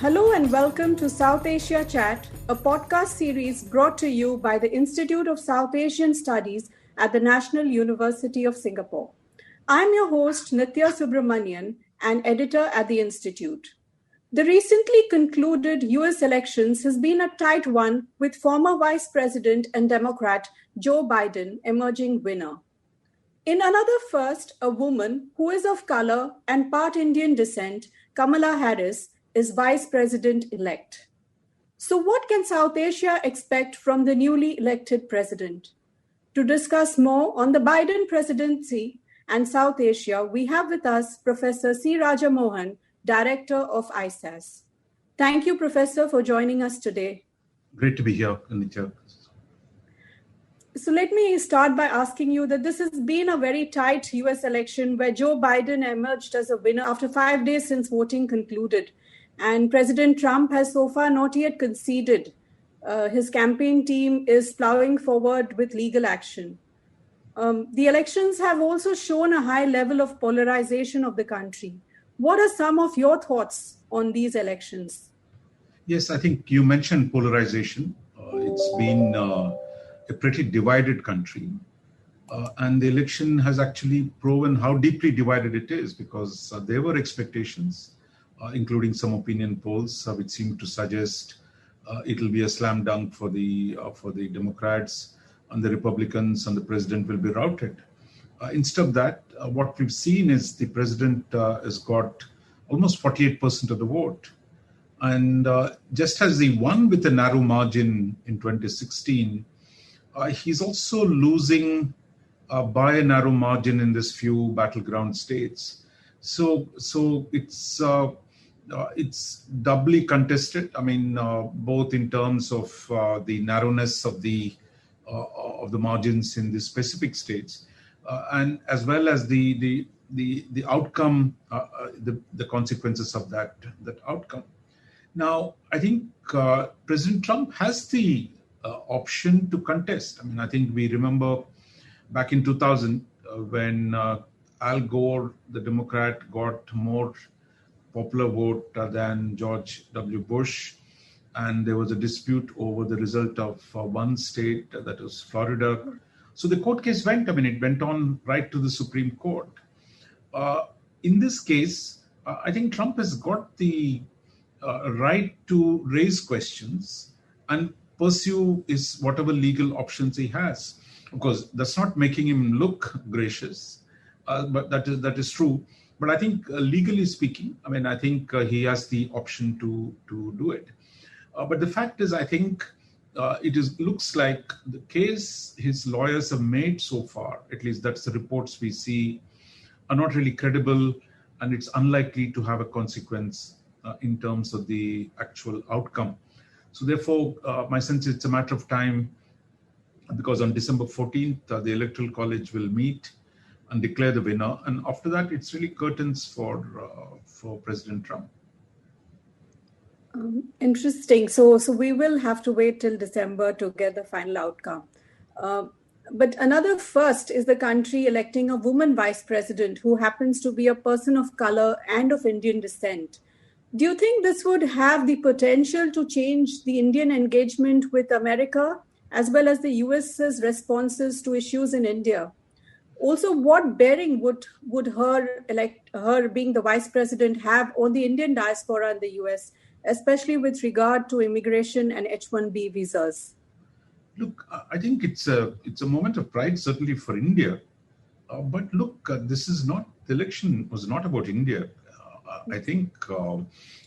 Hello and welcome to South Asia Chat, a podcast series brought to you by the Institute of South Asian Studies at the National University of Singapore. I'm your host, Nithya Subramanian, and editor at the Institute. The recently concluded US elections has been a tight one, with former Vice President and Democrat Joe Biden emerging winner. In another first, a woman who is of color and part Indian descent, Kamala Harris, is Vice President-elect. So what can South Asia expect from the newly elected president? To discuss more on the Biden Presidency and South Asia, we have with us Professor C Raja Mohan, Director of ISAS. Thank you, Professor, for joining us today. Great to be here, Nithya. So let me start by asking you that this has been a very tight US election where Joe Biden emerged as a winner after 5 days since voting concluded. And President Trump has so far not yet conceded. His campaign team is plowing forward with legal action. The elections have also shown a high level of polarization of the country. What are some of your thoughts on these elections? Yes, I think you mentioned polarization. It's been a pretty divided country. And the election has actually proven how deeply divided it is, because there were expectations, including some opinion polls, which seem to suggest it'll be a slam dunk for the Democrats, and the Republicans and the president will be routed. Instead of that, what we've seen is the president has got almost 48% of the vote. And just as he won with a narrow margin in 2016, he's also losing by a narrow margin in this few battleground states. So it's doubly contested. I mean, both in terms of the narrowness of the margins in the specific states, and as well as the outcome, the consequences of that outcome. Now, I think President Trump has the option to contest. I mean, I think we remember back in 2000 when Al Gore, the Democrat, got more popular vote than George W. Bush, and there was a dispute over the result of one state, that was Florida. So the court case went on right to the Supreme Court. In this case, I think Trump has got the right to raise questions and pursue whatever legal options he has. Of course, that's not making him look gracious, but that is true. But I think legally speaking, I think he has the option to do it. But the fact is, I think looks like the case his lawyers have made so far, at least that's the reports we see, are not really credible, and it's unlikely to have a consequence in terms of the actual outcome. So therefore, my sense is it's a matter of time, because on December 14th, the Electoral College will meet and declare the winner. And after that, it's really curtains for President Trump. Interesting. So we will have to wait till December to get the final outcome. But another first is the country electing a woman vice president who happens to be a person of color and of Indian descent. Do you think this would have the potential to change the Indian engagement with America, as well as the US's responses to issues in India? Also, what bearing would her being the vice president have on the Indian diaspora in the US, especially with regard to immigration and H-1B visas? Look, I think it's a moment of pride, certainly for India. But look, the election was not about India. I think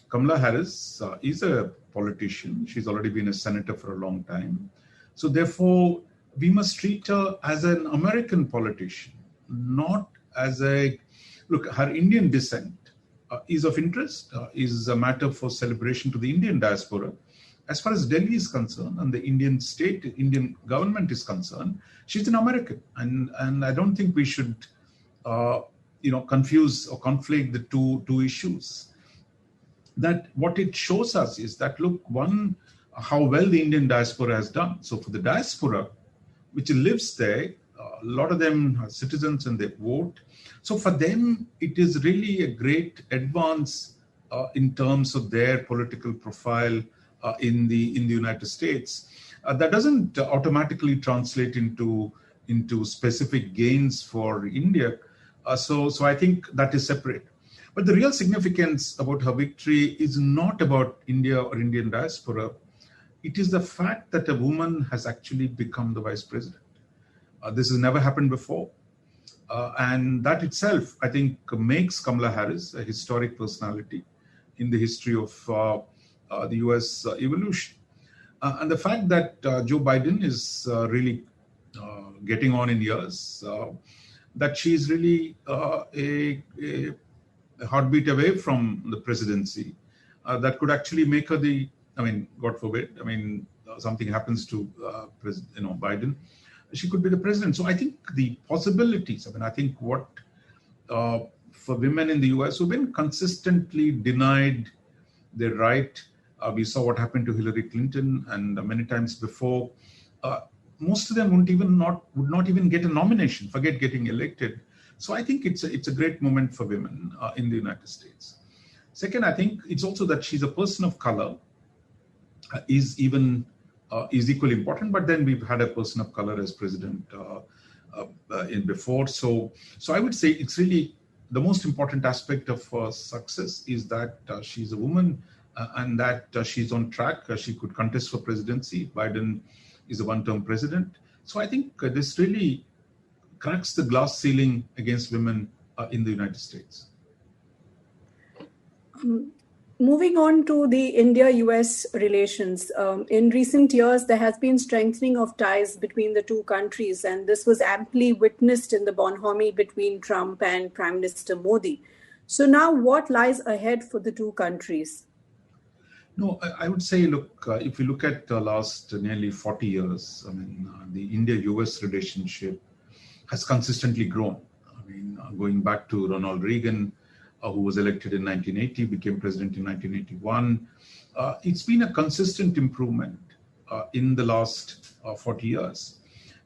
Kamala Harris is a politician. She's already been a senator for a long time. So therefore, we must treat her as an American politician, not as her Indian descent is of interest, is a matter for celebration to the Indian diaspora. As far as Delhi is concerned and the Indian government is concerned, she's an American. And I don't think we should, confuse or conflate the two issues. That what it shows us is that, look, one, how well the Indian diaspora has done. So for the diaspora, which lives there, a lot of them are citizens and they vote. So for them, it is really a great advance in terms of their political profile in the United States. That doesn't automatically translate into specific gains for India. So I think that is separate. But the real significance about her victory is not about India or Indian diaspora. It is the fact that a woman has actually become the vice president. This has never happened before. And that itself, I think, makes Kamala Harris a historic personality in the history of the US evolution. And the fact that Joe Biden is really getting on in years, that she's really a heartbeat away from the presidency, that could actually make her God forbid, something happens to Biden, she could be the president. So I think the possibilities, I think what for women in the US who've been consistently denied their right, we saw what happened to Hillary Clinton, and many times before, most of them would not even get a nomination, forget getting elected. So I think it's a great moment for women in the United States. Second, I think it's also that she's a person of color is equally important. But then we've had a person of color as president in before. So I would say it's really the most important aspect of success is that she's a woman and that she's on track. She could contest for presidency. Biden is a one-term president. So I think this really cracks the glass ceiling against women in the United States. Moving on to the India-US relations, in recent years, there has been strengthening of ties between the two countries, and this was amply witnessed in the bonhomie between Trump and Prime Minister Modi. So now what lies ahead for the two countries? No, I would say, look, if you look at the last nearly 40 years, the India-US relationship has consistently grown. Going back to Ronald Reagan, who was elected in 1980, became president in 1981. It's been a consistent improvement in the last 40 years.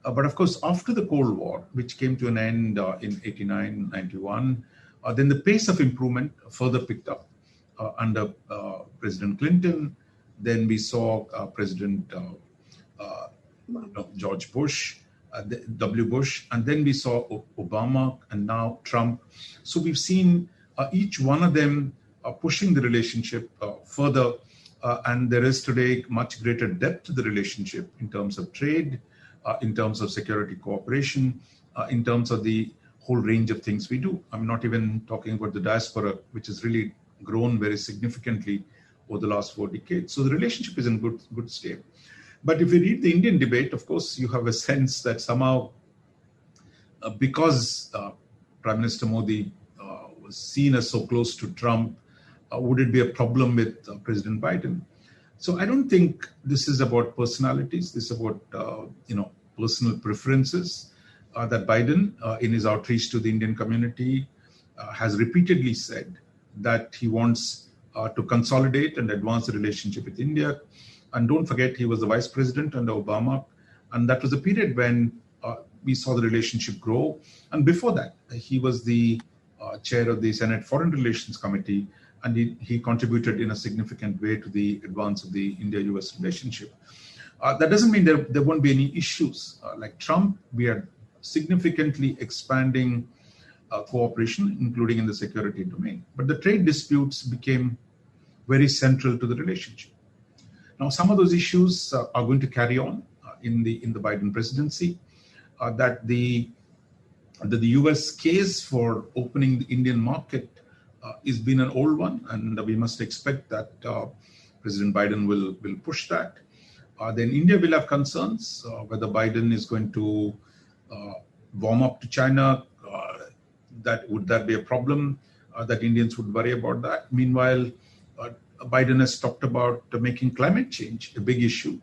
But of course, after the Cold War, which came to an end in 89, 91, then the pace of improvement further picked up under President Clinton. Then we saw President George Bush, W. Bush, and then we saw Obama, and now Trump. So we've seen each one of them pushing the relationship further, and there is today much greater depth to the relationship in terms of trade, in terms of security cooperation, in terms of the whole range of things we do. I'm not even talking about the diaspora, which has really grown very significantly over the last 4 decades. So the relationship is in good state. But if you read the Indian debate, of course, you have a sense that somehow, because Prime Minister Modi was seen as so close to Trump, would it be a problem with President Biden? So I don't think this is about personalities. This is about personal preferences. That Biden, in his outreach to the Indian community, has repeatedly said that he wants to consolidate and advance the relationship with India. And don't forget, he was the vice president under Obama. And that was a period when we saw the relationship grow. And before that, he was the chair of the Senate Foreign Relations Committee, and he contributed in a significant way to the advance of the India-US relationship. That doesn't mean there won't be any issues. Like Trump, we are significantly expanding cooperation, including in the security domain. But the trade disputes became very central to the relationship. Now, some of those issues are going to carry on in the Biden presidency. That the US case for opening the Indian market has been an old one, and we must expect that President Biden will push that. Then India will have concerns whether Biden is going to warm up to China. Would that be a problem? That Indians would worry about that. Meanwhile, Biden has talked about making climate change a big issue.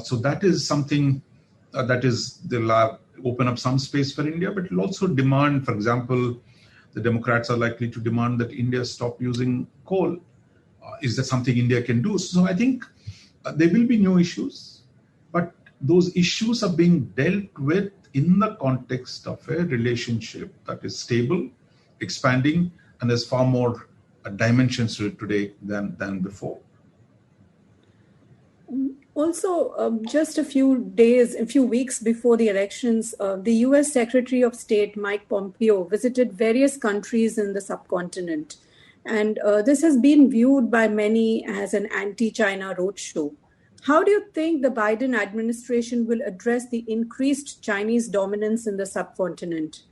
So that is something they'll open up some space for India, but it'll also demand, for example, the Democrats are likely to demand that India stop using coal. Is that something India can do? So I think there will be new issues, but those issues are being dealt with in the context of a relationship that is stable, expanding, and there's far more dimensions to it today than before. Also, just a few weeks before the elections, the US Secretary of State Mike Pompeo visited various countries in the subcontinent. And this has been viewed by many as an anti-China roadshow. How do you think the Biden administration will address the increased Chinese dominance in the subcontinent?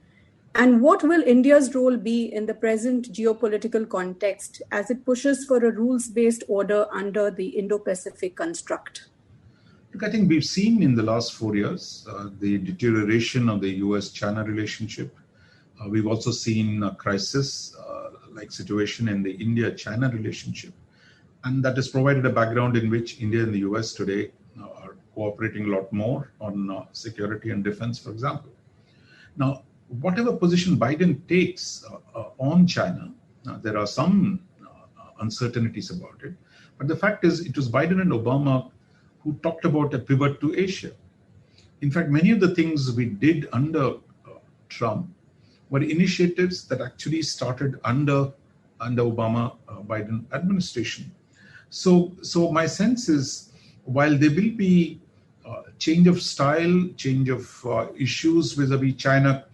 And what will India's role be in the present geopolitical context as it pushes for a rules-based order under the Indo-Pacific construct? Look, I think we've seen in the last 4 years the deterioration of the US-China relationship. We've also seen a crisis-like situation in the India-China relationship. And that has provided a background in which India and the US today are cooperating a lot more on security and defense, for example. Now, whatever position Biden takes on China, there are some uncertainties about it. But the fact is, it was Biden and Obama who talked about a pivot to Asia. In fact, many of the things we did under Trump were initiatives that actually started under Obama-Biden administration. So my sense is, while there will be change of style, change of issues vis-a-vis China,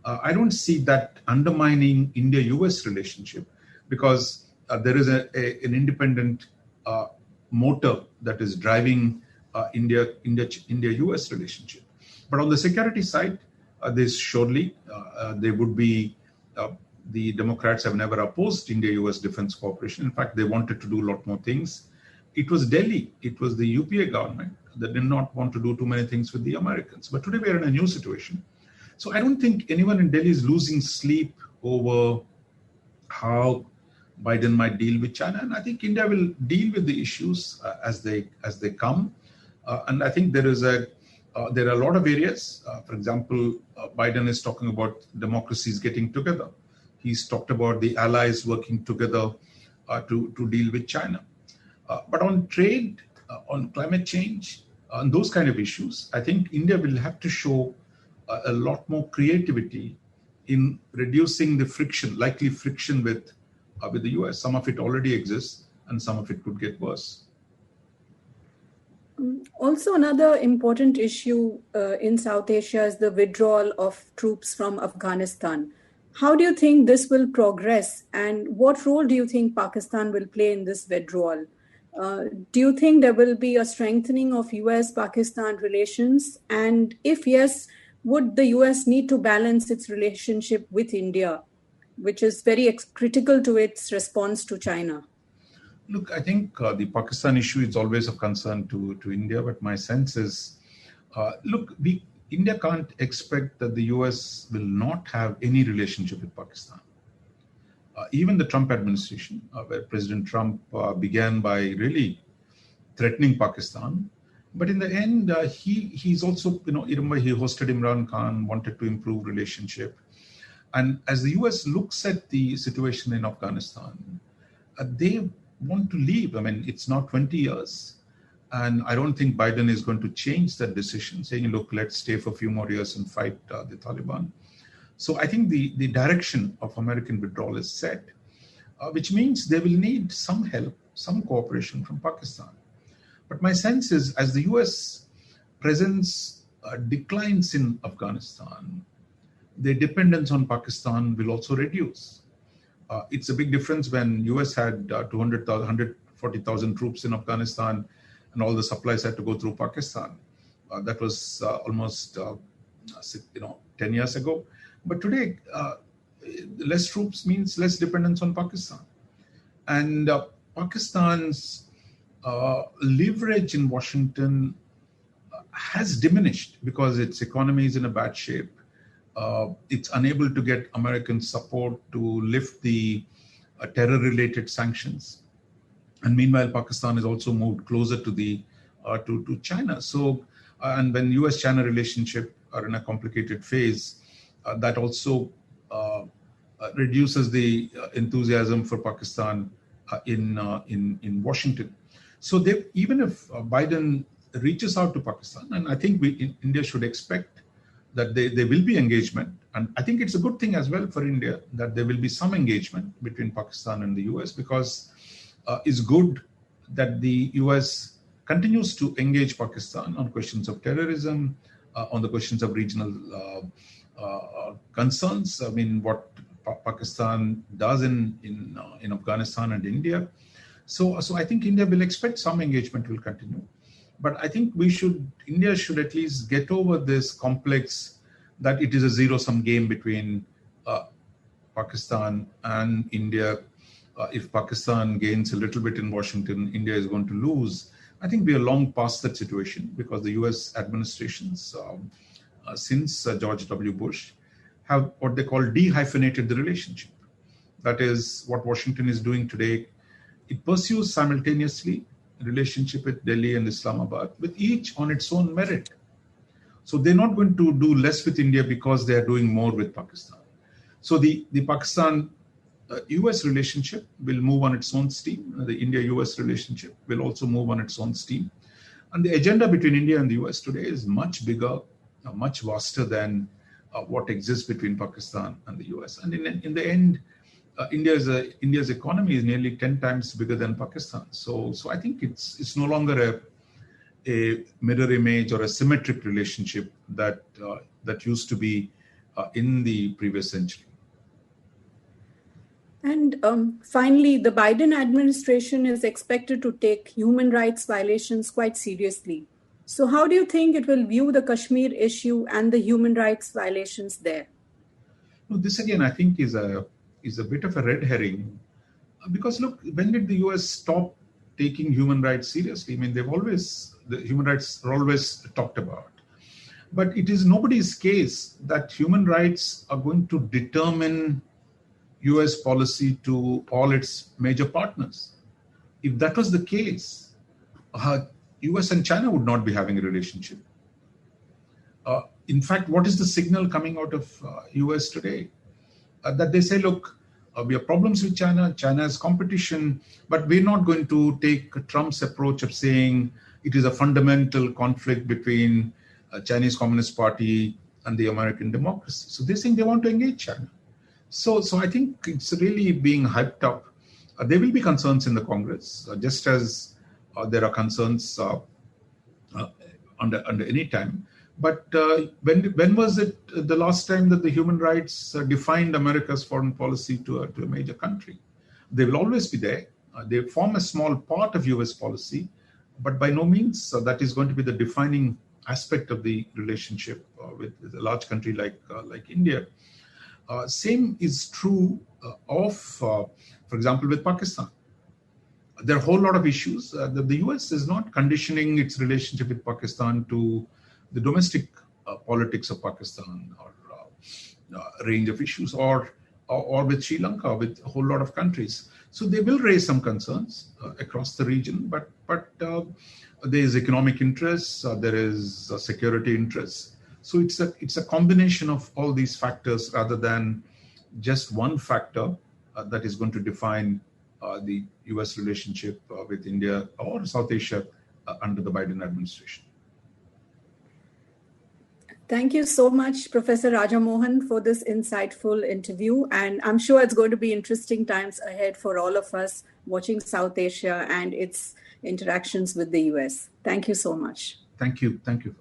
I don't see that undermining India-US relationship, because there is an independent motor that is driving India-US relationship. But on the security side, there's surely there would be the Democrats have never opposed India-US defense cooperation. In fact, they wanted to do a lot more things. It was Delhi, it was the UPA government that did not want to do too many things with the Americans. But today we are in a new situation. So I don't think anyone in Delhi is losing sleep over how Biden might deal with China. And I think India will deal with the issues as they come. And I think there are a lot of areas. For example, Biden is talking about democracies getting together. He's talked about the allies working together to deal with China. But on trade, on climate change, on those kind of issues, I think India will have to show a lot more creativity in reducing the likely friction with the US. Some of it already exists, and some of it could get worse. Also, another important issue in South Asia is the withdrawal of troops from Afghanistan. How do you think this will progress, and what role do you think Pakistan will play in this withdrawal? Do you think there will be a strengthening of US-Pakistan relations? And if yes, would the US need to balance its relationship with India, which is very critical to its response to China? Look, I think the Pakistan issue is always of concern to India, but my sense is, India can't expect that the US will not have any relationship with Pakistan. Even the Trump administration, where President Trump began by really threatening Pakistan, but in the end, he's also, he hosted Imran Khan, wanted to improve relationship. And as the US looks at the situation in Afghanistan, they want to leave. I mean, it's now 20 years. And I don't think Biden is going to change that decision, saying, look, let's stay for a few more years and fight the Taliban. So I think the direction of American withdrawal is set, which means they will need some help, some cooperation from Pakistan. But my sense is, as the US presence declines in Afghanistan, their dependence on Pakistan will also reduce. It's a big difference when US had 140,000 troops in Afghanistan, and all the supplies had to go through Pakistan. That was almost 10 years ago. But today, less troops means less dependence on Pakistan. And Pakistan's leverage in Washington has diminished because its economy is in a bad shape. It's unable to get American support to lift the terror-related sanctions. And meanwhile, Pakistan has also moved closer to to China. So, and when US-China relationship are in a complicated phase, that also reduces the enthusiasm for Pakistan in Washington. So even if Biden reaches out to Pakistan, and I think India should expect that there will be engagement. And I think it's a good thing as well for India that there will be some engagement between Pakistan and the US, because it's good that the US continues to engage Pakistan on questions of terrorism, on the questions of regional concerns. I mean, what Pakistan does in Afghanistan and India. So I think India will expect some engagement will continue. But I think India should at least get over this complex that it is a zero-sum game between Pakistan and India. If Pakistan gains a little bit in Washington, India is going to lose. I think we are long past that situation, because the US administrations, since George W. Bush, have what they call dehyphenated the relationship. That is what Washington is doing today. It pursues simultaneously a relationship with Delhi and Islamabad, with each on its own merit. So they're not going to do less with India because they are doing more with Pakistan. So the Pakistan-US relationship will move on its own steam. The India-US relationship will also move on its own steam. And the agenda between India and the US today is much bigger, much vaster than what exists between Pakistan and the US. And in the end, India's economy is nearly 10 times bigger than Pakistan. So I think it's no longer a mirror image or a symmetric relationship that used to be in the previous century. And finally, the Biden administration is expected to take human rights violations quite seriously. So how do you think it will view the Kashmir issue and the human rights violations there? No, this again, I think is a bit of a red herring, because look, when did the US stop taking human rights seriously? I mean, the human rights are always talked about, but it is nobody's case that human rights are going to determine US policy to all its major partners. If that was the case, US and China would not be having a relationship. In fact, what is the signal coming out of US today? That they say, look, we have problems with China, China has competition, but we're not going to take Trump's approach of saying it is a fundamental conflict between Chinese Communist Party and the American democracy. So they're saying they want to engage China. So I think it's really being hyped up. There will be concerns in the Congress, just as there are concerns under any time. But when was it the last time that the human rights defined America's foreign policy to a major country? They will always be there. They form a small part of US policy, but by no means that is going to be the defining aspect of the relationship with a large country like India. Same is true for example, with Pakistan. There are a whole lot of issues that the US is not conditioning its relationship with Pakistan to the domestic politics of Pakistan or a range of issues, or with Sri Lanka, with a whole lot of countries. So they will raise some concerns across the region, but there is economic interests, there is security interests. So it's a combination of all these factors rather than just one factor that is going to define the US relationship with India or South Asia under the Biden administration. Thank you so much, Professor Raja Mohan, for this insightful interview. And I'm sure it's going to be interesting times ahead for all of us watching South Asia and its interactions with the US. Thank you so much. Thank you. Thank you.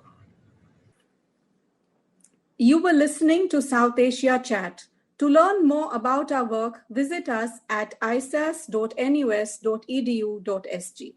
You were listening to South Asia Chat. To learn more about our work, visit us at isas.nus.edu.sg.